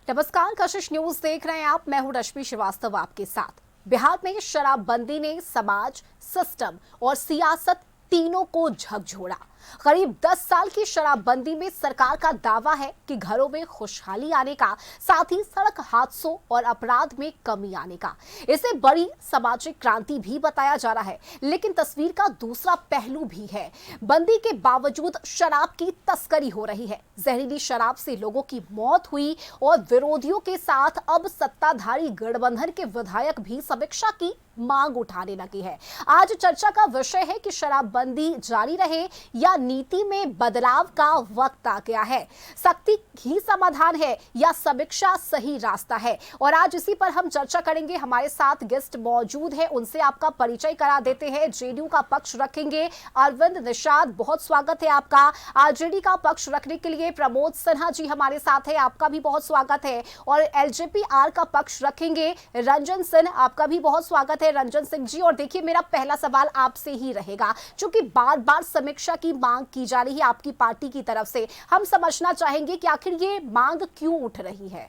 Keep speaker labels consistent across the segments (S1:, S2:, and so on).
S1: नमस्कार, कशिश न्यूज देख रहे हैं आप। मैं हूं रश्मि श्रीवास्तव आपके साथ। बिहार में शराबबंदी ने समाज, सिस्टम और सियासत तीनों को झकझोरा। करीब 10 साल की शराबबंदी में सरकार का दावा है कि घरों में खुशहाली आने का, साथ ही सड़क हादसों और अपराध में कमी आने का। इसे बड़ी सामाजिक क्रांति भी बताया जा रहा है, लेकिन तस्वीर का दूसरा पहलू भी है। बंदी के बावजूद शराब की तस्करी हो रही है। जहरीली शराब से लोगों की मौत हुई और विरोधियों के साथ अब सत्ताधारी गठबंधन के विधायक भी समीक्षा की मांग उठाने लगे हैं। आज चर्चा का विषय है कि शराबबंदी जारी रहे या नीति में बदलाव का वक्त आ गया है। सख्ती ही समाधान है या समीक्षा सही रास्ता है? और आज इसी पर हम चर्चा करेंगे। हमारे साथ गेस्ट मौजूद है, उनसे आपका परिचय करा देते हैं। जेडीयू का पक्ष रखेंगे अरविंद निषाद, बहुत स्वागत है आपका। आरजेडी का पक्ष रखने के लिए प्रमोद सिन्हा जी हमारे साथ है, आपका भी बहुत स्वागत है। और एलजेपी आर का पक्ष रखेंगे रंजन सिंह, आपका भी बहुत स्वागत है रंजन सिंह जी। और देखिए, मेरा पहला सवाल आपसे ही रहेगा, क्योंकि बार बार समीक्षा की मांग की जा रही है आपकी पार्टी की तरफ से। हम समझना चाहेंगे कि आखिर ये मांग क्यों उठ रही है।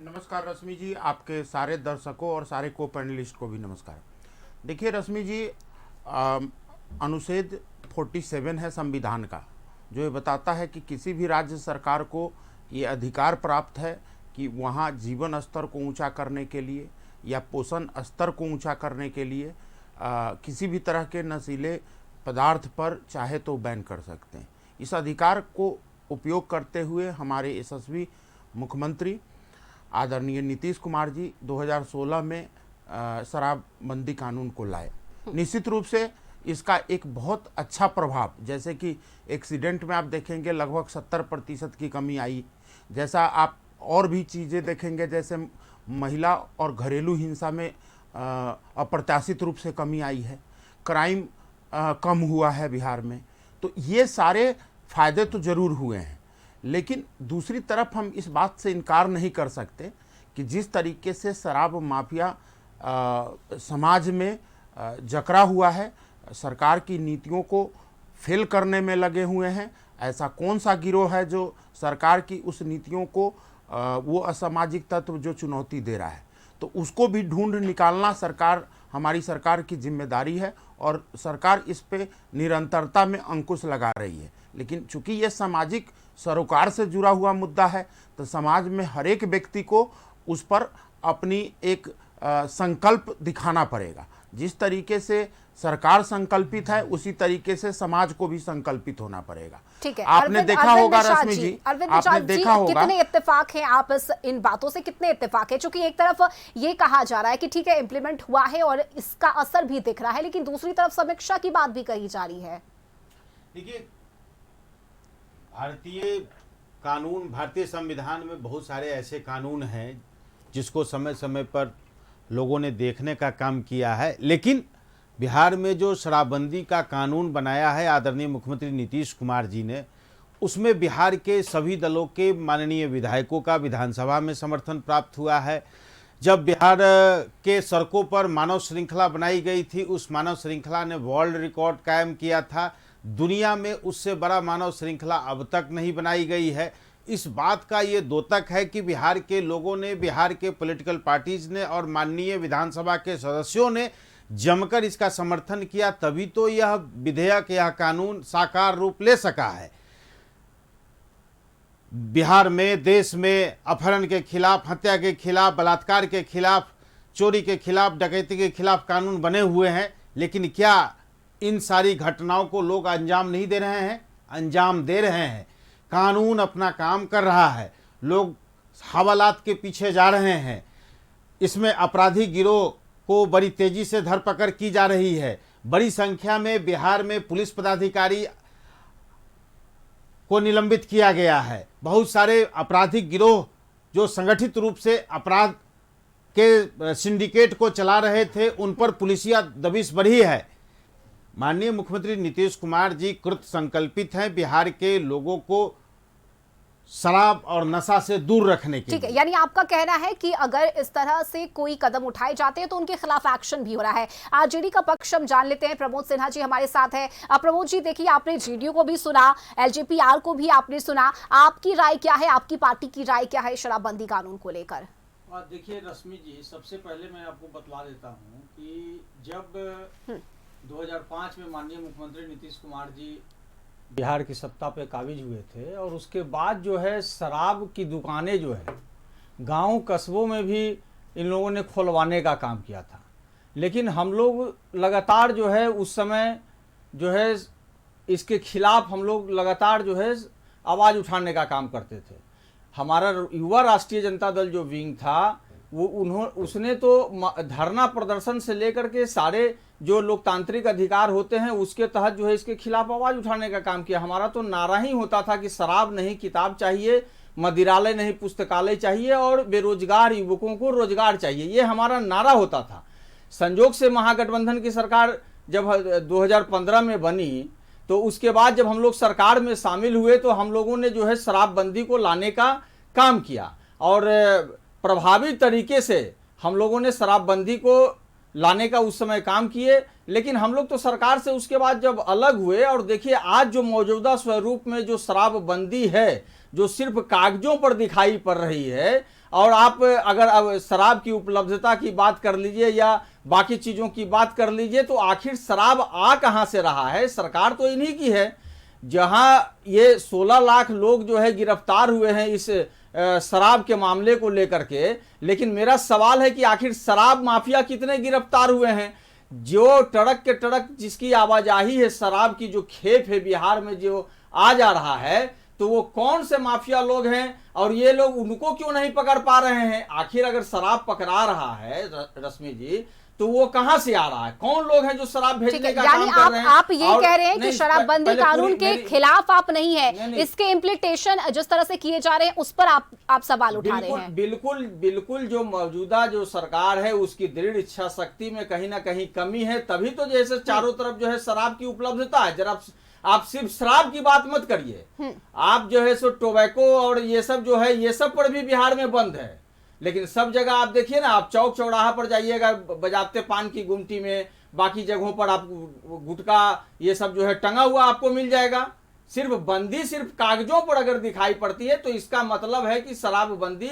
S2: नमस्कार रश्मि जी, आपके सारे दर्शकों और सारे को पैनलिस्ट को भी नमस्कार। देखिए रश्मि जी, अनुच्छेद 47 है संविधान का, जो ये बताता है कि किसी भी राज्य सरकार को ये अधिकार प्राप्त है कि वहाँ जीवन स्तर को ऊंचा करने के लिए या पोषण स्तर को ऊंचा करने के लिए किसी भी तरह के नशीले पदार्थ पर चाहे तो बैन कर सकते हैं। इस अधिकार को उपयोग करते हुए हमारे यशस्वी मुख्यमंत्री आदरणीय नीतीश कुमार जी 2016 में शराबबंदी कानून को लाए। निश्चित रूप से इसका एक बहुत अच्छा प्रभाव, जैसे कि एक्सीडेंट में आप देखेंगे लगभग 70% की कमी आई। जैसा आप और भी चीज़ें देखेंगे, जैसे महिला और घरेलू हिंसा में अप्रत्याशित रूप से कमी आई है, क्राइम कम हुआ है बिहार में। तो ये सारे फायदे तो ज़रूर हुए हैं, लेकिन दूसरी तरफ हम इस बात से इनकार नहीं कर सकते कि जिस तरीके से शराब माफिया समाज में जकड़ा हुआ है, सरकार की नीतियों को फेल करने में लगे हुए हैं। ऐसा कौन सा गिरोह है जो सरकार की उस नीतियों को वो असामाजिक तत्व जो चुनौती दे रहा है, तो उसको भी ढूंढ निकालना हमारी सरकार की जिम्मेदारी है और सरकार इस पे निरंतरता में अंकुश लगा रही है। लेकिन चूंकि ये सामाजिक सरोकार से जुड़ा हुआ मुद्दा है, तो समाज में हर एक व्यक्ति को उस पर अपनी एक संकल्प दिखाना पड़ेगा। जिस तरीके से सरकार संकल्पित है, उसी तरीके से समाज को भी संकल्पित होना पड़ेगा।
S1: ठीक है,
S2: आपने देखा होगा रश्मि जी, आपने देखा होगा
S1: कितने इत्तेफाक हैं आप इन बातों से, कितने इत्तेफाक है? क्योंकि एक तरफ ये कहा जा रहा है कि ठीक है इंप्लीमेंट हुआ है और इसका असर भी दिख रहा है, लेकिन दूसरी तरफ समीक्षा की बात भी कही जा रही है।
S3: देखिए, भारतीय कानून, भारतीय संविधान में बहुत सारे ऐसे कानून हैं जिसको समय समय पर लोगों ने देखने का काम किया है, लेकिन बिहार में जो शराबबंदी का कानून बनाया है आदरणीय मुख्यमंत्री नीतीश कुमार जी ने, उसमें बिहार के सभी दलों के माननीय विधायकों का विधानसभा में समर्थन प्राप्त हुआ है। जब बिहार के सड़कों पर मानव श्रृंखला बनाई गई थी, उस मानव श्रृंखला ने वर्ल्ड रिकॉर्ड कायम किया था। दुनिया में उससे बड़ा मानव श्रृंखला अब तक नहीं बनाई गई है। इस बात का ये द्योतक है कि बिहार के लोगों ने, बिहार के पॉलिटिकल पार्टीज ने और माननीय विधानसभा के सदस्यों ने जमकर इसका समर्थन किया, तभी तो यह विधेयक, यह कानून साकार रूप ले सका है। बिहार में, देश में अपहरण के खिलाफ, हत्या के खिलाफ, बलात्कार के खिलाफ, चोरी के खिलाफ, डकैती के खिलाफ कानून बने हुए हैं, लेकिन क्या इन सारी घटनाओं को लोग अंजाम नहीं दे रहे हैं? अंजाम दे रहे हैं। कानून अपना काम कर रहा है, लोग हवालात के पीछे जा रहे हैं। इसमें अपराधी गिरोह को बड़ी तेजी से धरपकड़ की जा रही है। बड़ी संख्या में बिहार में पुलिस पदाधिकारी को निलंबित किया गया है। बहुत सारे आपराधिक गिरोह जो संगठित रूप से अपराध के सिंडिकेट को चला रहे थे, उन पर पुलिसिया दबिश बढ़ी है। माननीय मुख्यमंत्री नीतीश कुमार जी कृत संकल्पित हैं बिहार के लोगों को शराब और नशा से दूर रखने के
S1: ठीक है,
S3: लिए।
S1: यानी आपका कहना है कि अगर इस तरह से कोई कदम उठाए जाते हैं तो उनके खिलाफ एक्शन भी हो रहा है। आरजेडी का पक्ष हम जान लेते हैं। प्रमोद सिन्हा जी हमारे साथ है। प्रमोद जी, देखिए, आपने जेडीयू को भी सुना, एलजेपीआर को भी आपने सुना, आपकी राय क्या है, आपकी पार्टी की राय क्या है शराबबंदी कानून को लेकर?
S4: देखिए रश्मि जी, सबसे पहले मैं आपको बतला देता हूँ कि जब 2005 में माननीय मुख्यमंत्री नीतीश कुमार जी बिहार की सत्ता पे काबिज हुए थे और उसके बाद जो है शराब की दुकानें जो है गांव कस्बों में भी इन लोगों ने खुलवाने का काम किया था। लेकिन हम लोग लगातार जो है उस समय जो है इसके खिलाफ हम लोग लगातार जो है आवाज़ उठाने का काम करते थे। हमारा युवा राष्ट्रीय जनता दल जो विंग था वो उसने तो धरना प्रदर्शन से लेकर के सारे जो लोकतांत्रिक अधिकार होते हैं उसके तहत जो है इसके खिलाफ आवाज उठाने का काम किया। हमारा तो नारा ही होता था कि शराब नहीं किताब चाहिए, मदिरालय नहीं पुस्तकालय चाहिए और बेरोजगार युवकों को रोजगार चाहिए, ये हमारा नारा होता था। संयोग से महागठबंधन की सरकार जब 2015 में बनी तो उसके बाद जब हम लोग सरकार में शामिल हुए तो हम लोगों ने जो है शराबबंदी को लाने का काम किया और प्रभावी तरीके से हम लोगों ने शराबबंदी को लाने का उस समय काम किए। लेकिन हम लोग तो सरकार से उसके बाद जब अलग हुए और देखिए आज जो मौजूदा स्वरूप में जो शराबबंदी है जो सिर्फ कागजों पर दिखाई पड़ रही है, और आप अगर अब शराब की उपलब्धता की बात कर लीजिए या बाकी चीज़ों की बात कर लीजिए तो आखिर शराब आ कहाँ से रहा है? सरकार तो इन्हीं की है। जहाँ ये 16 लाख लोग जो है गिरफ्तार हुए हैं इस शराब के मामले को लेकर के, लेकिन मेरा सवाल है कि आखिर शराब माफिया कितने गिरफ्तार हुए हैं? जो टड़क के टड़क जिसकी आवाजाही है, शराब की जो खेप है बिहार में जो आ जा रहा है, तो वो कौन से माफिया लोग हैं और ये लोग उनको क्यों नहीं पकड़ पा रहे हैं? आखिर अगर शराब पकड़ा रहा है रश्मि जी तो वो कहां से आ रहा है? कौन लोग हैं जो शराब भेजने का काम कर रहे हैं?
S1: आप ये कह रहे हैं कि शराबबंदी कानून के खिलाफ आप नहीं है, इसके इम्प्लीटेशन जिस तरह से किए जा रहे हैं उस पर आप सवाल उठा रहे हैं।
S4: बिल्कुल बिल्कुल, जो मौजूदा जो सरकार है उसकी दृढ़ इच्छा शक्ति में कहीं ना कहीं कमी है, तभी तो जैसे चारों तरफ जो है शराब की उपलब्धता है। जरा आप सिर्फ शराब की बात मत करिए, आप जो है सो टोबैको और ये सब जो है ये सब पर भी बिहार में बंद है। लेकिन सब जगह आप देखिए ना, आप चौक चौराहा पर जाइएगा बजाते पान की गुमटी में, बाकी जगहों पर आप गुटखा ये सब जो है टंगा हुआ आपको मिल जाएगा। सिर्फ बंदी सिर्फ कागजों पर अगर दिखाई पड़ती है तो इसका मतलब है कि शराबबंदी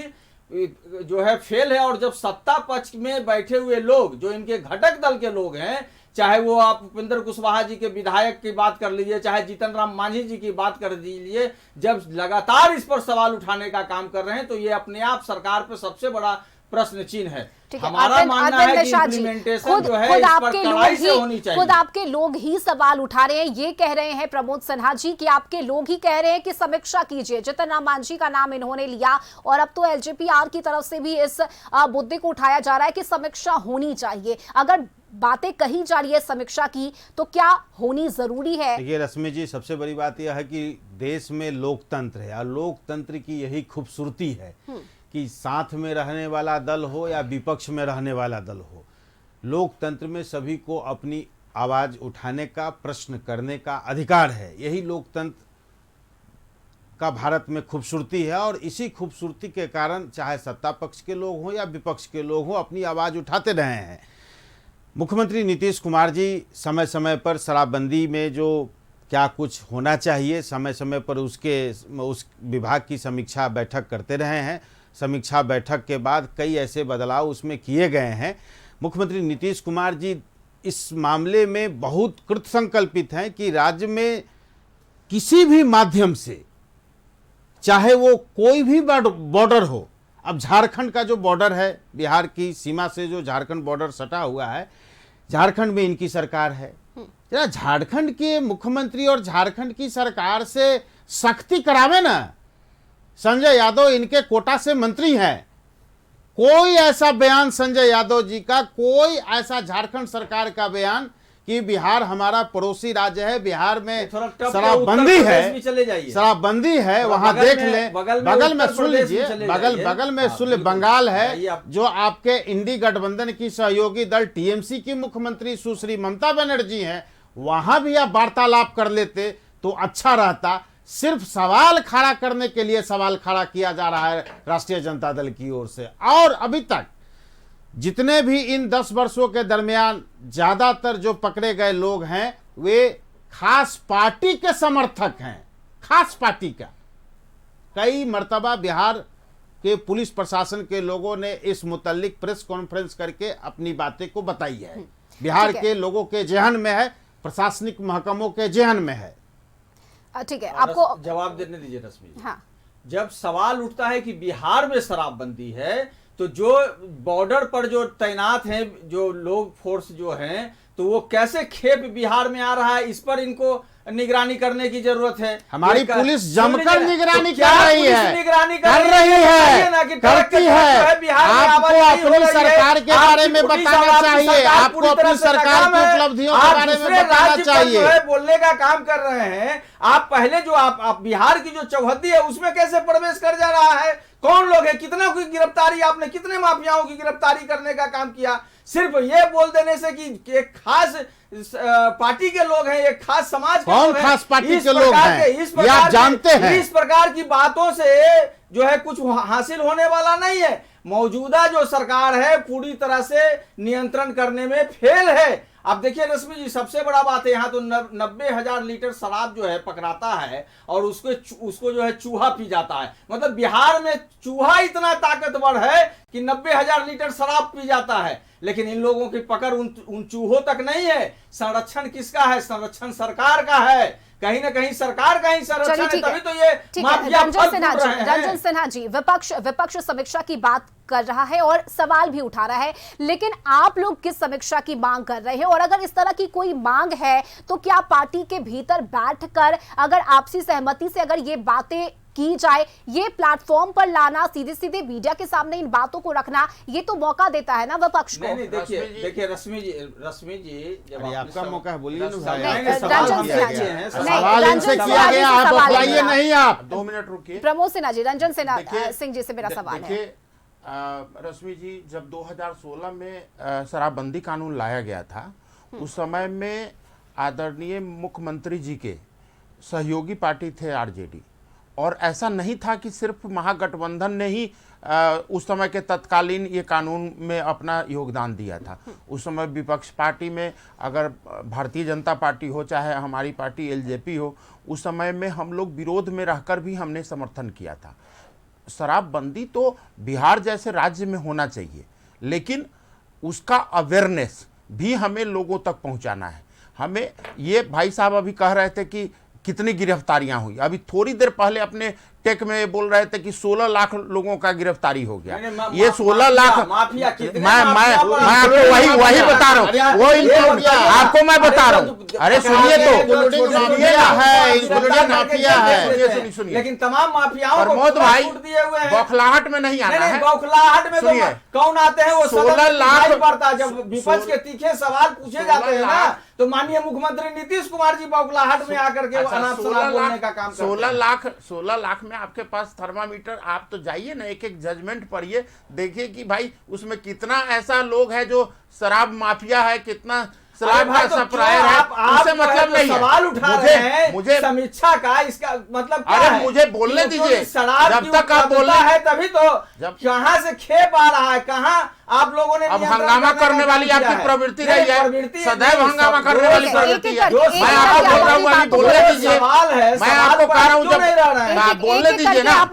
S4: जो है फेल है। और जब सत्ता पक्ष में बैठे हुए लोग जो इनके घटक दल के लोग हैं, चाहे वो आप उपेंद्र कुशवाहा जी के विधायक की बात कर लीजिए, चाहे जीतन राम मांझी जी की बात कर लीजिए, जब लगातार इस पर सवाल उठाने का काम कर रहे हैं तो ये अपने आप सरकार पे सबसे बड़ा प्रश्न चिन्ह है। हमारा मानना है कि इम्प्लीमेंटेशन जो है इस पर कड़ाई से होनी चाहिए।
S1: खुद आपके लोग ही सवाल उठा रहे हैं, ये कह रहे हैं प्रमोद सिन्हा जी कि आपके लोग ही कह रहे हैं कि समीक्षा कीजिए। जीतन राम मांझी का नाम इन्होंने लिया और अब तो एलजेपीआर की तरफ से भी इस मुद्दे को उठाया जा रहा है कि समीक्षा होनी चाहिए। अगर बातें कही जा रही है समीक्षा की तो क्या होनी जरूरी है?
S3: देखिए रश्मि जी, सबसे बड़ी बात यह है कि देश में लोकतंत्र है और लोकतंत्र की यही खूबसूरती है कि साथ में रहने वाला दल हो या विपक्ष में रहने वाला दल हो, लोकतंत्र में सभी को अपनी आवाज उठाने का, प्रश्न करने का अधिकार है। यही लोकतंत्र का भारत में खूबसूरती है और इसी खूबसूरती के कारण चाहे सत्ता पक्ष के लोग हों या विपक्ष के लोग हों अपनी आवाज उठाते रहे हैं। मुख्यमंत्री नीतीश कुमार जी समय समय पर शराबबंदी में जो क्या कुछ होना चाहिए समय समय पर उस विभाग की समीक्षा बैठक करते रहे हैं। समीक्षा बैठक के बाद कई ऐसे बदलाव उसमें किए गए हैं। मुख्यमंत्री नीतीश कुमार जी इस मामले में बहुत कृतसंकल्पित हैं कि राज्य में किसी भी माध्यम से, चाहे वो कोई भी बॉर्डर हो, अब झारखंड का जो बॉर्डर है, बिहार की सीमा से जो झारखंड बॉर्डर सटा हुआ है, झारखंड में इनकी सरकार है। जरा झारखंड के मुख्यमंत्री और झारखंड की सरकार से सख्ती करावे ना। संजय यादव इनके कोटा से मंत्री हैं। कोई ऐसा बयान संजय यादव जी का, कोई ऐसा झारखंड सरकार का बयान कि बिहार हमारा पड़ोसी राज्य है, बिहार में शराबबंदी है, शराबबंदी है, वहां देख ले, बगल में सुन लीजिए, बगल में सुन, बंगाल है जो आपके इंडी गठबंधन की सहयोगी दल टीएमसी की मुख्यमंत्री सुश्री ममता बनर्जी हैं, वहां भी आप वार्तालाप कर लेते तो अच्छा रहता। सिर्फ सवाल खड़ा करने के लिए सवाल खड़ा किया जा रहा है राष्ट्रीय जनता दल की ओर से। और अभी तक जितने भी इन 10 वर्षों के दरमियान ज्यादातर जो पकड़े गए लोग हैं वे खास पार्टी के समर्थक हैं, खास पार्टी का। कई मर्तबा बिहार के पुलिस प्रशासन के लोगों ने इस मुतल्लिक प्रेस कॉन्फ्रेंस करके अपनी बातें को बताई है। बिहार के लोगों के जहन में है, प्रशासनिक महकमों के जहन में है।
S1: ठीक है, आपको
S4: जवाब देने दीजिए रश्मि जी।
S1: हाँ,
S4: जब सवाल उठता है कि बिहार में शराबबंदी है, तो जो बॉर्डर पर जो तैनात हैं जो लोग फोर्स जो हैं, तो वो कैसे खेप बिहार में आ रहा है, इस पर इनको निगरानी करने की जरूरत है।
S3: हमारी पुलिस जमकर निगरानी
S4: तो
S3: कर रही है,
S4: निगरानी
S3: कर रही है, करती है।
S4: बिहार में
S3: आपको अपनी सरकार के बारे में बताना चाहिए, आपको अपनी सरकार की उपलब्धियों के बारे में बताना चाहिए।
S4: बोलने का काम कर रहे हैं आप। पहले जो आप बिहार की जो चौहद्दी है उसमें कैसे प्रवेश कर जा रहा है, कौन लोग है, कितना की गिरफ्तारी आपने, कितने माफियाओं की गिरफ्तारी करने का काम किया। सिर्फ ये बोल देने से कि एक खास पार्टी के लोग हैं, एक खास समाज के
S3: कौन
S4: लोग हैं,
S3: खास पार्टी
S4: इस
S3: के लोग
S4: प्रकार
S3: हैं,
S4: के- इस
S3: ये
S4: प्रकार
S3: आप
S4: के-
S3: जानते हैं।
S4: इस प्रकार की बातों से जो है कुछ हासिल होने वाला नहीं है। मौजूदा जो सरकार है पूरी तरह से नियंत्रण करने में फेल है। अब देखिए रश्मि जी, सबसे बड़ा बात है यहाँ तो 90,000 लीटर शराब जो है पकड़ाता है और उसको जो है चूहा पी जाता है। मतलब बिहार में चूहा इतना ताकतवर है कि 90,000 लीटर शराब पी जाता है, लेकिन इन लोगों की पकड़ उन चूहों तक नहीं है। संरक्षण किसका है? संरक्षण सरकार का है। कहीं ना कहीं सरकार का ही संरक्षण है, तभी तो ये माफिया फल फूल रहे हैं।
S1: रंजन सिन्हा जी, विपक्ष समीक्षा की बात कर रहा है और सवाल भी उठा रहा है, लेकिन आप लोग किस समीक्षा की मांग कर रहे हैं? और अगर इस तरह की कोई मांग है तो क्या पार्टी के भीतर बैठकर अगर आपसी सहमति से अगर ये बातें की जाए, ये प्लेटफॉर्म पर लाना, सीधे सीधे मीडिया के सामने इन बातों को रखना, ये तो मौका देता है ना विपक्ष को।
S4: नहीं, देखिए रश्मि जी जब
S3: आपका मौका है, बोलिए ना भाई।
S1: सवाल
S3: इनसे किया गया, आप बताइए नहीं। आप
S2: 2 मिनट रुकिए।
S1: प्रमोद सिन्हा जी, रंजन सिंह जी से मेरा सवाल है।
S2: देखिए रश्मि जी, जब 2016 में शराबबंदी कानून लाया गया था, उस समय में आदरणीय मुख्यमंत्री जी के सहयोगी पार्टी थे आरजेडी, और ऐसा नहीं था कि सिर्फ महागठबंधन ने ही उस समय के तत्कालीन ये कानून में अपना योगदान दिया था। उस समय विपक्ष पार्टी में अगर भारतीय जनता पार्टी हो चाहे हमारी पार्टी एलजेपी हो, उस समय में हम लोग विरोध में रहकर भी हमने समर्थन किया था। शराबबंदी तो बिहार जैसे राज्य में होना चाहिए, लेकिन उसका अवेयरनेस भी हमें लोगों तक पहुंचाना है। हमें ये भाई साहब अभी कह रहे थे कि कितनी गिरफ्तारियां हुई, अभी थोड़ी देर पहले अपने टेक में बोल रहे थे कि 16 लाख लोगों का गिरफ्तारी हो गया। ये 16 लाख
S4: माफिया
S2: मैं आपको वही बता रहा हूँ, वो आपको मैं बता रहा हूँ। अरे सुनिए तो,
S3: माफिया है,
S2: सुनिए।
S4: लेकिन तमाम माफियाओं को
S2: प्रमोद भाई,
S4: छूट दिए हुए हैं।
S2: बौखलाहट में नहीं आना है।
S4: बौखलाहट में
S2: सुनिए,
S4: तो कौन आते हैं? वो
S2: 16 लाख
S4: पड़ता है जब विपक्ष के तीखे सवाल पूछे जाते हैं ना, तो माननीय मुख्यमंत्री नीतीश कुमार जी बौखलाहट में आकर के अनाप शनाप बोलने का काम करते हैं।
S2: 16 लाख में आपके पास थर्मामीटर, आप तो जाइए ना, एक एक जजमेंट पढ़िए, देखिए कि भाई उसमें कितना ऐसा लोग है जो शराब माफिया है, कितना शराब का सप्लायर है। उससे मतलब नहीं है।
S4: सवाल उठा रहे हैं
S2: मुझे
S4: समीक्षा का, इसका मतलब क्या
S2: अरे
S4: है?
S2: मुझे बोलने दीजिए,
S4: जब तक आप बोल रहे हैं तभी तो कहां से खेप आ रहा है, कहां आप लोगों ने
S2: अब हंगामा करने वाली आपकी प्रवृत्ति रही है, सदैव हंगामा करने वाली प्रवृत्ति है। मैं आपको बोल रहा हूँ, अभी बोलने दीजिए, मैं आपको कह रहा हूँ, जब मैं बोलने दीजिए ना,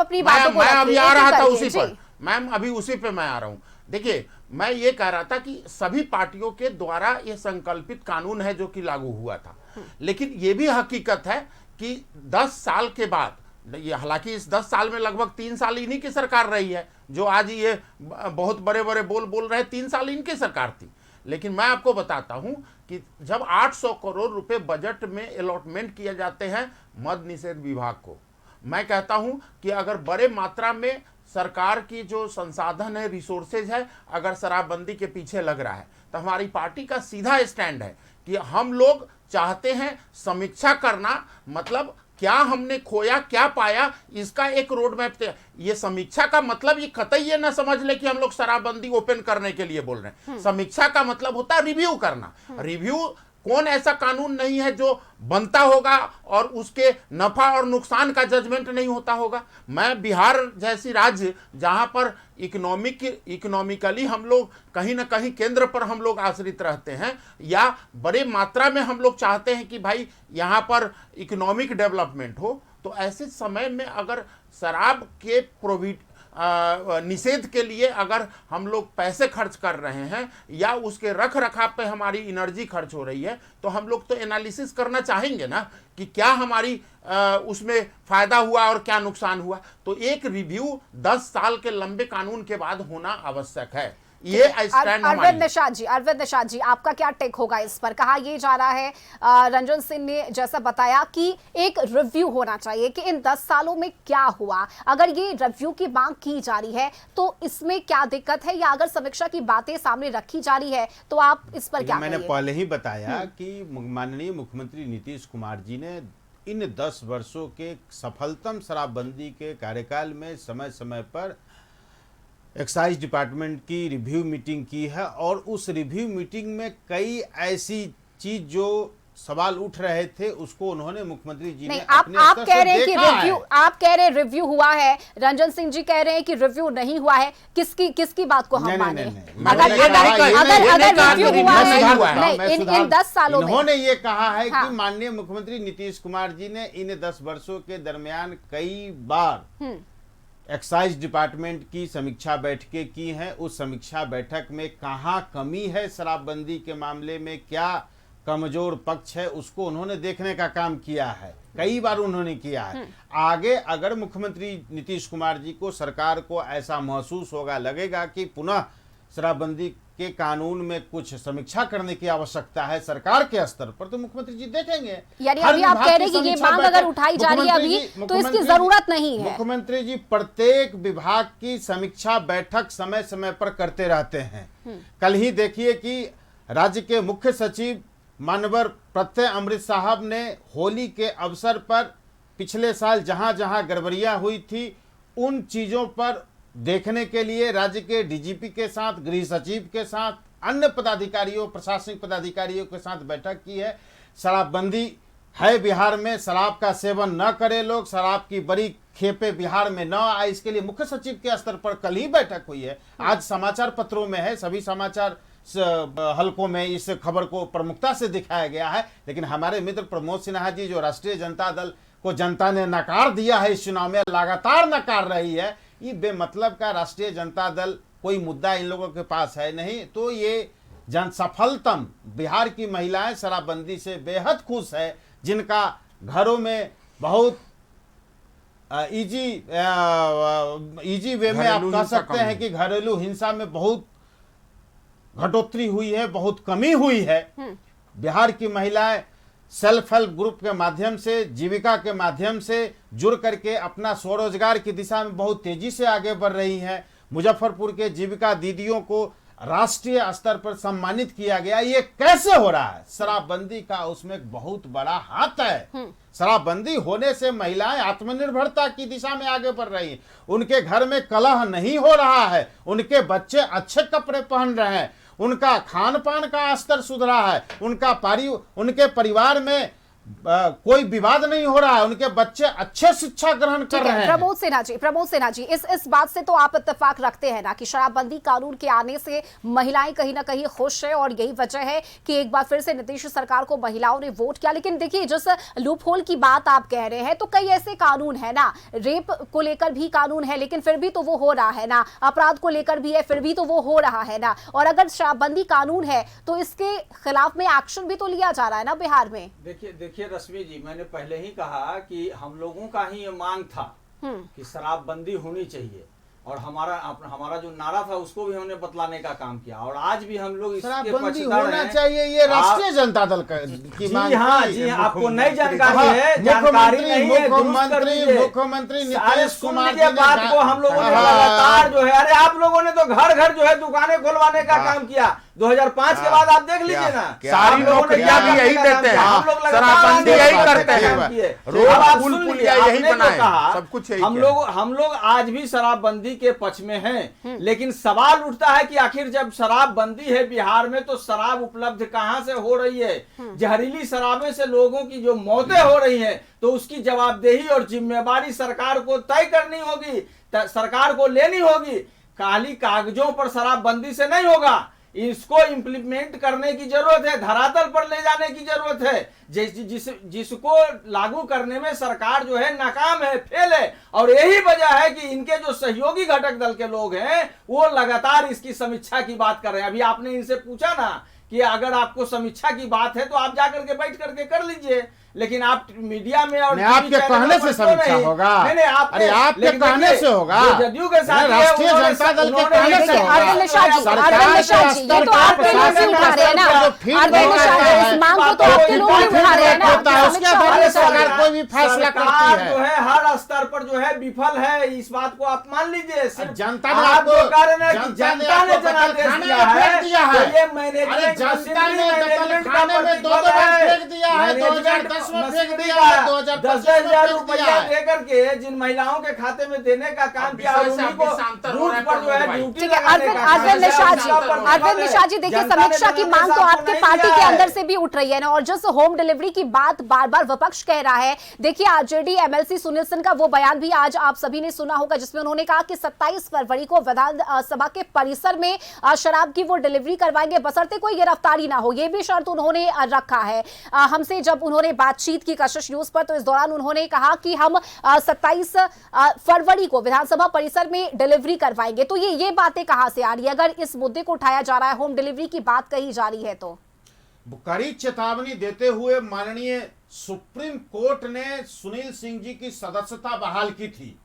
S2: मैं अभी आ रहा था उसी पर, मैम अभी उसी पे मैं आ रहा हूँ। देखिए, मैं ये कह रहा था कि सभी पार्टियों के द्वारा ये संकल्पित कानून है जो कि लागू हुआ था, लेकिन ये भी हकीकत है कि 10 साल के बाद, ये हालांकि इस 10 साल में लगभग 3 साल इन्हीं की सरकार रही है, जो आज ये बहुत बड़े बड़े बोल रहे हैं, 3 साल इनकी सरकार थी। लेकिन मैं आपको बताता हूं कि जब 800 करोड़ रुपए बजट में अलॉटमेंट किए जाते हैं मद निषेध विभाग को, मैं कहता हूं कि अगर बड़े मात्रा में सरकार की जो संसाधन है, रिसोर्सेज है, अगर शराबबंदी के पीछे लग रहा है, तो हमारी पार्टी का सीधा स्टैंड है कि हम लोग चाहते हैं समीक्षा करना, मतलब क्या हमने खोया, क्या पाया, इसका एक रोड मैप। ये समीक्षा का मतलब ये कतई ये ना समझ ले कि हम लोग शराबबंदी ओपन करने के लिए बोल रहे हैं। समीक्षा का मतलब होता है रिव्यू करना। रिव्यू कौन ऐसा कानून नहीं है जो बनता होगा और उसके नफा और नुकसान का जजमेंट नहीं होता होगा। मैं बिहार जैसी राज्य जहां पर इकोनॉमिकली हम लोग कहीं ना कहीं केंद्र पर हम लोग आश्रित रहते हैं, या बड़े मात्रा में हम लोग चाहते हैं कि भाई यहां पर इकोनॉमिक डेवलपमेंट हो, तो ऐसे समय में अगर शराब के निषेध के लिए अगर हम लोग पैसे खर्च कर रहे हैं या उसके रख रखाव पे हमारी एनर्जी खर्च हो रही है, तो हम लोग तो एनालिसिस करना चाहेंगे ना कि क्या हमारी उसमें फायदा हुआ और क्या नुकसान हुआ। तो एक रिव्यू 10 साल के लंबे कानून के बाद होना आवश्यक है। ये स्टैंड
S1: अरविंद निषाद जी, आपका क्या टेक होगा इस पर? कहा यह जा रहा है, रंजन सिंह ने जैसा बताया कि एक रिव्यू होना चाहिए कि इन 10 सालों में क्या हुआ। अगर ये रिव्यू की मांग की जा रही है तो इसमें क्या दिक्कत है, या अगर समीक्षा की बातें सामने रखी जा रही है तो आप इस पर क्या
S3: मैंने पहले ही बताया कि माननीय मुख्यमंत्री नीतीश कुमार जी ने इन 10 वर्षों के सफलतम शराबबंदी के कार्यकाल में समय समय पर एक्साइज डिपार्टमेंट की रिव्यू मीटिंग की है, और उस रिव्यू मीटिंग में कई ऐसी चीज जो सवाल उठ रहे थे उसको उन्होंने मुख्यमंत्री जी ने अपने
S1: आप
S3: स्तर
S1: कह
S3: से
S1: रहे हैं कि
S3: देखा
S1: रिव्यू,
S3: है।
S1: आप कह रहे हैं रिव्यू हुआ है, रंजन सिंह जी कह रहे हैं कि रिव्यू नहीं हुआ है। किसकी बात को हम माने? अगर रिव्यू हुआ है इन 10 सालों में,
S3: उन्होंने ये कहा है कि माननीय मुख्यमंत्री नीतीश कुमार जी ने इन 10 वर्षों के दरमियान कई बार एक्साइज डिपार्टमेंट की समीक्षा बैठकें की हैं। उस समीक्षा बैठक में कहां कमी है शराबबंदी के मामले में, क्या कमजोर पक्ष है, उसको उन्होंने देखने का काम किया है, कई बार उन्होंने किया है। आगे अगर मुख्यमंत्री नीतीश कुमार जी को, सरकार को ऐसा महसूस होगा, लगेगा कि पुनः शराबबंदी के कानून में कुछ समीक्षा करने की आवश्यकता है सरकार के स्तर पर, तो मुख्यमंत्री जी देखेंगे।
S1: यानी अभी आप कह रहे हैं कि ये मांग अगर उठाई जा रही है अभी तो इसकी जरूरत नहीं है।
S3: मुख्यमंत्री जी प्रत्येक विभाग की समीक्षा बैठक समय समय पर करते रहते हैं। कल ही देखिए कि राज्य के मुख्य सचिव मानवर प्रत्यय अमृत साहब ने होली के अवसर पर पिछले साल जहां जहां गड़बड़ियां हुई थी उन चीजों पर देखने के लिए राज्य के डीजीपी के साथ, गृह सचिव के साथ, अन्य पदाधिकारियों, प्रशासनिक पदाधिकारियों के साथ बैठक की है। शराबबंदी है बिहार में, शराब का सेवन न करे लोग, शराब की बड़ी खेपे बिहार में न आए, इसके लिए मुख्य सचिव के स्तर पर कल ही बैठक हुई है। आज समाचार पत्रों में है, सभी समाचार हलकों में इस खबर को प्रमुखता से दिखाया गया है। लेकिन हमारे मित्र प्रमोद सिन्हा जी, जो राष्ट्रीय जनता दल को जनता ने नकार दिया है, इस चुनाव में लगातार नकार रही है, ये बेमतलब का राष्ट्रीय जनता दल कोई मुद्दा इन लोगों के पास है नहीं। तो ये सफलतम बिहार की महिलाएं शराबबंदी से बेहद खुश है, जिनका घरों में बहुत इजी वे में आप कह सकते हैं कि घरेलू हिंसा में बहुत घटोतरी हुई है, बहुत कमी हुई है। बिहार की महिलाएं सेल्फ हेल्प ग्रुप के माध्यम से, जीविका के माध्यम से जुड़ करके अपना स्वरोजगार की दिशा में बहुत तेजी से आगे बढ़ रही हैं। मुजफ्फरपुर के जीविका दीदियों को राष्ट्रीय स्तर पर सम्मानित किया गया। ये कैसे हो रहा है? शराबबंदी का उसमें एक बहुत बड़ा हाथ है। शराबबंदी होने से महिलाएं आत्मनिर्भरता की दिशा में आगे बढ़ रही हैं। उनके घर में कलह नहीं हो रहा है, उनके बच्चे अच्छे कपड़े पहन रहे हैं, उनका खान पान का स्तर सुधरा है, उनके परिवार में कोई विवाद नहीं हो रहा है, उनके बच्चे अच्छे शिक्षा ग्रहण कर रहे हैं।
S1: प्रमोद सिन्हा जी, इस बात से तो आप इत्तेफाक रखते हैं ना कि शराबबंदी कानून के आने से महिलाएं कहीं ना कहीं खुश है, और यही वजह है कि एक बार फिर से नीतीश सरकार को महिलाओं ने वोट किया। लेकिन देखिए, जिस लूप होल की बात आप कह रहे हैं, तो कई ऐसे कानून है ना, रेप को लेकर भी कानून है लेकिन फिर भी तो वो हो रहा है ना, अपराध को लेकर भी है फिर भी तो वो हो रहा है ना, और अगर शराबबंदी कानून है तो इसके खिलाफ में एक्शन भी तो लिया जा रहा है ना बिहार में।
S4: देखिए रश्मि जी, मैंने पहले ही कहा कि हम लोगों का ही ये मांग था कि शराबबंदी होनी चाहिए, और हमारा जो नारा था उसको भी हमने बतलाने का काम किया, और आज भी हम लोग इसके पक्षधर
S3: होना चाहिए। ये राष्ट्रीय जनता दल की मांग।
S4: जी हाँ, आपको नई जानकारी है, जानकारी नहीं है,
S3: मुख्यमंत्री नीतीश कुमार
S4: के बात को हम लोगों ने लगातार जो है, अरे आप लोगों ने तो घर घर जो है दुकानें खुलवाने का काम किया,
S5: 2005 के बाद आप देख लीजिए ना,
S2: सारी नौकरियां भी यही देते हैं, शराबबंदी यही करते हैं, रोड पुल पुलिया यही बनाए, सब कुछ यही।
S5: हम लोग आज भी शराबबंदी के पक्ष में हैं, लेकिन सवाल उठता है कि आखिर जब शराबबंदी है बिहार में तो शराब उपलब्ध कहां से हो रही है? जहरीली शराबें से लोगों की जो मौतें हो रही हैं, तो उसकी जवाबदेही और जिम्मेवारी सरकार को तय करनी होगी, सरकार को लेनी होगी। खाली कागजों पर शराबबंदी से नहीं होगा, इसको इंप्लीमेंट करने की जरूरत है, धरातल पर ले जाने की जरूरत है। जिसको लागू करने में सरकार जो है नाकाम है, फेल है, और यही वजह है कि इनके जो सहयोगी घटक दल के लोग हैं वो लगातार इसकी समीक्षा की बात कर रहे हैं। अभी आपने इनसे पूछा ना कि अगर आपको समीक्षा की बात है तो आप जाकर के बैठ करके कर लीजिए, लेकिन आप मीडिया में और
S3: आपके कहने से समीक्षा होगा?
S5: नहीं,
S3: अरे आपके कहने से होगा,
S5: जदयू के साथ
S3: राष्ट्रीय जनता दल के कहने से होगा।
S1: अरविंद निषाद जी, ये तो आपके लोग ही उठा रहे हैं ना, अरविंद निषाद जी, इस मांग को तो आपके लोग ही उठा रहे हैं ना।
S3: उसके आधार पर सरकार कोई भी फैसला करती है,
S5: जो है हर स्तर पर जो है विफल है, इस बात को आप मान लीजिए।
S3: जनता ने आपको,
S5: जनता ने जनादेश दिया है, ये मैनेजमेंट
S3: जनता ने दखल खाने में 2 बार फेंक दिया है, 2010 में फेंक दिया है,
S5: 10,000 रुपया देकर के जिन महिलाओं के खाते में देने का काम किया, उन्हीं को रूट पर जो है ड्यूटी लगाने का।
S1: अरविंद निषाद जी, देखिए समीक्षा की मांग तो आपके पार्टी के अंदर से भी उठ रही है ना, और जिस होम डिलीवरी की बात बार बार विपक्ष कह रहा है, देखिए आरजेडी एमएलसी सुनील सिंह का वो बयान भी आज आप सभी ने सुना होगा, जिसमें उन्होंने कहा कि 27 फरवरी को विधानसभा के परिसर में शराब की वो डिलीवरी करवाएंगे, बशर्ते कोई गिरफ्तारी ना हो। ये भी शर्त उन्होंने रखा है। हमसे जब उन्होंने बातचीत की कशिश न्यूज पर, तो इस दौरान उन्होंने कहा कि हम 27 फरवरी को विधानसभा परिसर में डिलीवरी करवाएंगे। तो ये बातें कहां से आ रही है अगर इस मुद्दे को उठाया जा रहा है, होम डिलीवरी की बात कही जा रही है? तो
S3: कड़ी चेतावनी देते हुए माननीय सुप्रीम कोर्ट ने सुनील सिंह जी की सदस्यता बहाल की थी।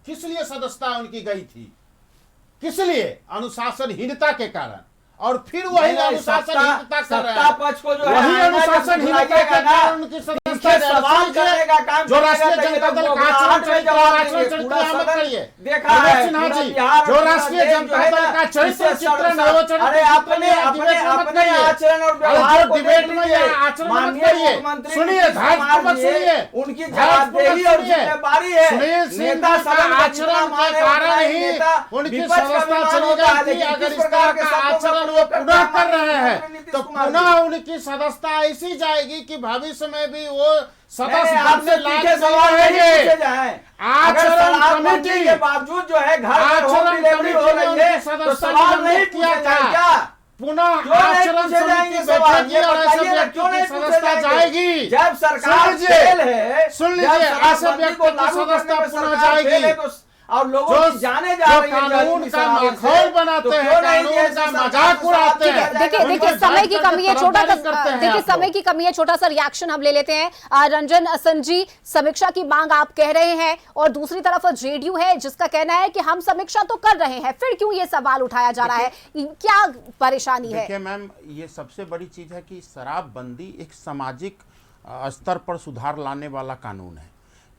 S3: किस लिए सदस्यता उनकी गई थी? किस लिए? अनुशासनहीनता के कारण। और फिर वही अनुशासनहीनता कर रहे हैं,
S5: पक्ष को जो
S3: वही अनुशासनहीनता के कारण उनकी सदस्यता
S5: सवाल करने का काम
S3: जो राष्ट्रीय जनता दल का आचरण चरित्र मत करिए,
S5: देखा है
S3: सिन्हा जी, जो राष्ट्रीय जनता दल का चरित्र चित्रण है वो
S5: अरे अपने आचरण और व्यवहार को
S3: डिबेट में आचरण मत करिए। सुनिए, धैर्यपूर्वक सुनिए,
S5: उनकी जवाबदेही और जिम्मेदारी है।
S3: सुनील सिंह का आचरण के कारण ही उनकी सदस्यता चली गई थी। अगर इस तरह का आचरण वो पुनः कर रहे हैं तो पुनः उनकी सदस्यता ऐसी जाएगी कि भविष्य में भी वो सदस्य
S5: आपसे पीछे सवाल नहीं जाए।
S3: आचरण कमेटी
S5: के बावजूद जो है घर होम डिलीवरी हो रही है तो सवाल नहीं किया क्या?
S3: पुनः आचरण समिति बैठेगी और ऐसे व्यक्ति की सदस्यता जाएगी।
S5: जब सरकार फेल है,
S3: सुन लीजिए, ऐसे व्यक्ति की सदस्यता पुनः जाएगी।
S5: और लोगों की जाने जा रही है,
S3: कानून का माहौल बनाते हैं, कानून का मजाक उड़ाते हैं।
S1: देखिए समय की कमी है, छोटा सा रिएक्शन हम ले लेते हैं। रंजन असन जी, समीक्षा की मांग आप कह रहे हैं और दूसरी तरफ जेडीयू है जिसका कहना है कि हम समीक्षा तो कर रहे हैं, फिर क्यों ये सवाल उठाया जा रहा है? क्या परेशानी है?
S2: देखिए मैम, ये सबसे बड़ी चीज है कि शराबबंदी एक सामाजिक स्तर पर सुधार लाने वाला कानून है।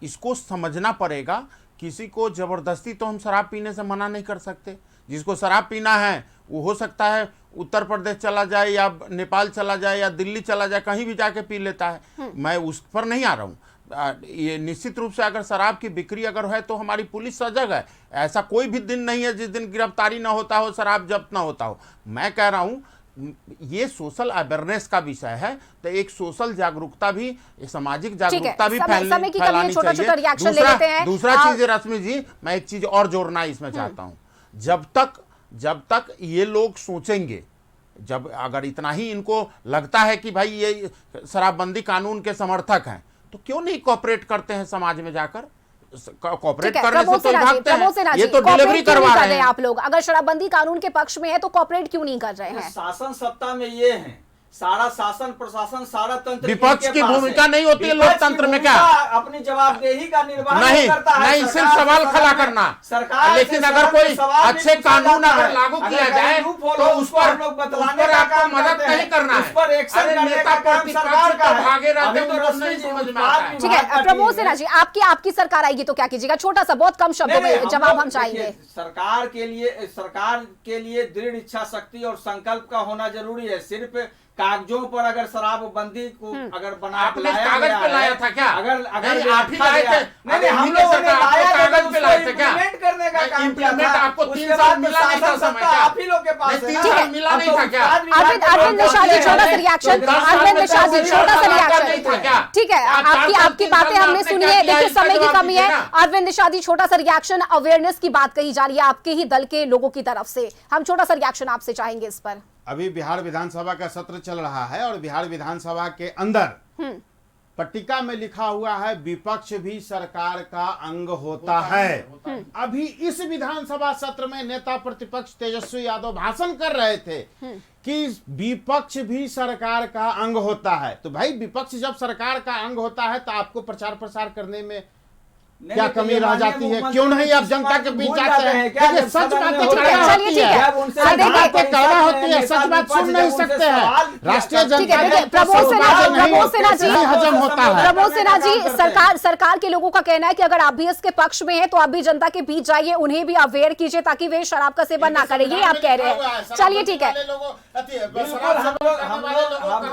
S2: इसको समझना पड़ेगा। किसी को जबरदस्ती तो हम शराब पीने से मना नहीं कर सकते। जिसको शराब पीना है वो हो सकता है उत्तर प्रदेश चला जाए या नेपाल चला जाए या दिल्ली चला जाए, कहीं भी जाके पी लेता है। मैं उस पर नहीं आ रहा हूँ। ये निश्चित रूप से अगर शराब की बिक्री अगर है तो हमारी पुलिस सजग है। ऐसा कोई भी दिन नहीं है जिस दिन गिरफ्तारी ना होता हो, शराब जब्त ना होता हो। मैं कह रहा हूँ ये सोशल अवेयरनेस का विषय है, तो एक सोशल जागरूकता भी, सामाजिक जागरूकता भी फैलानी चाहिए। दूसरा चीज रश्मि जी, मैं एक चीज और जोड़ना इसमें चाहता हूँ। जब तक ये लोग सोचेंगे, जब अगर इतना ही इनको लगता है कि भाई ये शराबबंदी कानून के समर्थक हैं, तो क्यों नहीं कोऑपरेट करते हैं समाज में जाकर? कोऑपरेट करने से तो भागते हैं। ये तो डिलीवरी करवा रहे हैं
S1: आप लोग। अगर शराबबंदी कानून के पक्ष में है तो कोऑपरेट क्यों नहीं कर रहे हैं?
S5: शासन सत्ता में ये है सारा शासन प्रशासन सारा तंत्र
S2: विपक्ष
S5: इनके
S2: की
S5: पास
S2: भूमिका
S5: है।
S2: नहीं होती है
S5: विपक्ष की
S2: लोकतंत्र में
S5: भूमिका
S2: क्या?
S5: अपनी जवाबदेही का निर्वहन
S2: नहीं,
S5: करता है।
S2: नहीं, सिर्फ
S5: सरकार
S2: सवाल
S5: से
S2: खड़ा
S5: सदन में-
S2: करना।
S5: सरकार
S2: लेकिन
S5: से
S2: अगर
S5: सदन में
S2: कोई
S5: सवाल भी
S2: अच्छे
S5: पूछा
S2: कानून
S5: जाता
S2: अगर
S5: है।
S2: लागू
S5: अगर
S2: किया
S5: कहीं
S2: जाए
S5: loophole
S2: तो
S5: हो,
S2: उस
S5: उसको
S2: पर
S5: हम लोग बतलाने
S2: उस पर
S5: का
S2: आपको
S5: काम
S2: मदद
S5: करते हैं।
S2: नहीं करना
S5: उस पर
S2: है।
S5: एक्शन
S2: अरे
S5: करने
S2: नेता
S5: का काम
S2: प्रतिपक्ष
S5: सरकार का
S2: तो
S5: है।
S2: भागे रहते
S5: अभी
S2: हैं,
S5: तो
S2: उनको
S5: रश्मि
S2: नहीं
S5: जी
S2: समझ में
S5: उत्पाद
S2: आता है।
S1: ठीक है,
S5: विभाग का
S1: प्रमोद
S5: टीम
S1: सिन्हा जी, आपकी सरकार आएगी तो क्या कीजिएगा? छोटा सा, बहुत कम शब्दों
S5: नहीं,
S1: में
S5: हम
S1: जवाब
S5: लोग
S1: हम चाहेंगे।
S5: देखिए, सरकार के लिए दृढ़ इच्छा शक्ति और संकल्प का होना जरूरी है। सिर्फ कागजों पर अगर शराबबंदी को अगर बना
S2: आपने
S5: लाया
S2: कागज
S5: गया
S2: पे
S5: है,
S2: लाया था क्या?
S5: अगर
S2: नहीं, आप ही
S5: रखा
S2: लाए
S5: गया
S2: थे।
S5: है। नहीं, हम
S2: अभी की
S5: लोगों ने
S2: सरकार
S5: लाया
S2: आपको
S5: था,
S2: कागज पे लाए थे क्या?
S5: implement करने का
S2: नहीं,
S5: काम किया
S2: implement
S5: था।
S2: आपको
S5: उसके
S2: 3 साल
S5: बाद
S2: मिला नहीं था
S5: शासन
S2: समय
S5: सत्ता
S2: क्या?
S5: आप ही लोग के पास
S2: नहीं,
S5: है
S2: 3
S5: ना।
S2: साल मिला
S5: अब
S2: नहीं
S5: तो
S2: था क्या?
S5: उत्पाद विभाग
S1: अरविंद
S5: के
S1: अरविंद
S5: पास
S1: निशा जी,
S5: है।
S1: छोटा सा रिएक्शन।
S2: तो 10 साल
S1: अरविंद
S2: में
S1: निशा जी,
S2: कोई
S1: छोटा सा
S2: सरकार
S1: रिएक्शन।
S2: नहीं था क्या?
S1: ठीक है,
S2: आप 4
S1: आपकी
S2: साल,
S1: आपकी
S2: 3 साल
S1: बातें
S2: में
S1: हमने
S2: आपने
S1: सुनी
S2: क्या
S1: है।
S2: किया?
S1: देखिए,
S2: इसका
S1: समय की
S2: जवाब
S1: कमी है।
S2: दीजिए ना।
S1: अरविंद निशा जी, छोटा सा रिएक्शन, अवेयरनेस की बात कही जा रही है आपके ही दल के लोगों की तरफ से। हम छोटा सा रिएक्शन आपसे चाहेंगे इस पर।
S3: अभी बिहार विधानसभा का सत्र चल रहा है और बिहार विधानसभा के अंदर पट्टिका में लिखा हुआ है विपक्ष भी सरकार का अंग होता है। अभी इस विधानसभा सत्र में नेता प्रतिपक्ष तेजस्वी यादव भाषण कर रहे थे कि विपक्ष भी सरकार का अंग होता है। तो भाई, विपक्ष जब सरकार का अंग होता है तो आपको प्रचार प्रसार करने में क्या कमी रह जाती है? क्यों नहीं आप जनता के बीच जाते हैं? देखिए, सच बातें कहना होती है, कहना होती है, सच बात सुन नहीं सकते हैं। राष्ट्रीय
S1: ठीक है,
S3: जनता
S1: देखिए, प्रमोद सिन्हा जी,
S3: हजम होता है।
S1: प्रमोद सिन्हा जी, सरकार के लोगों का कहना है कि अगर आप भी इसके पक्ष में हैं तो आप भी जनता के बीच जाइए, उन्हें भी अवेयर कीजिए ताकि वे शराब का सेवन ना करें। ये आप कह रहे हैं। चलिए, ठीक है।
S5: बिल्कुल, हम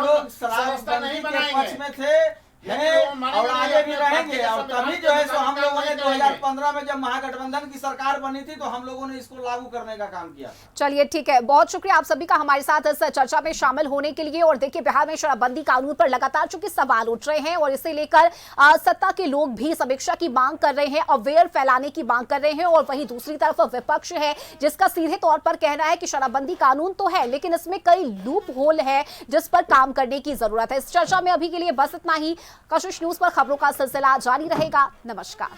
S5: लोग शराबबंदी के पक्ष में थे और आगे भी रहेंगे। और तभी जो है सो हम लोगों ने 2015 में जब महागठबंधन की सरकार बनी थी तो हम लोगों ने इसको लागू करने का काम किया।
S1: चलिए, ठीक है, बहुत शुक्रिया आप सभी का हमारे साथ इस चर्चा में शामिल होने के लिए। और देखिए, बिहार में शराबबंदी कानून पर लगातार चूंकि सवाल उठ रहे हैं और इसे लेकर सत्ता के लोग भी समीक्षा की मांग कर रहे हैं, अवेयर फैलाने की मांग कर रहे हैं, और वहीं दूसरी तरफ विपक्ष है जिसका सीधे तौर पर कहना है कि शराबबंदी कानून तो है लेकिन इसमें कई लूप होल है जिस पर काम करने की जरूरत है। इस चर्चा में अभी के लिए बस इतना ही। कशिश न्यूज पर खबरों का सिलसिला जारी रहेगा। नमस्कार।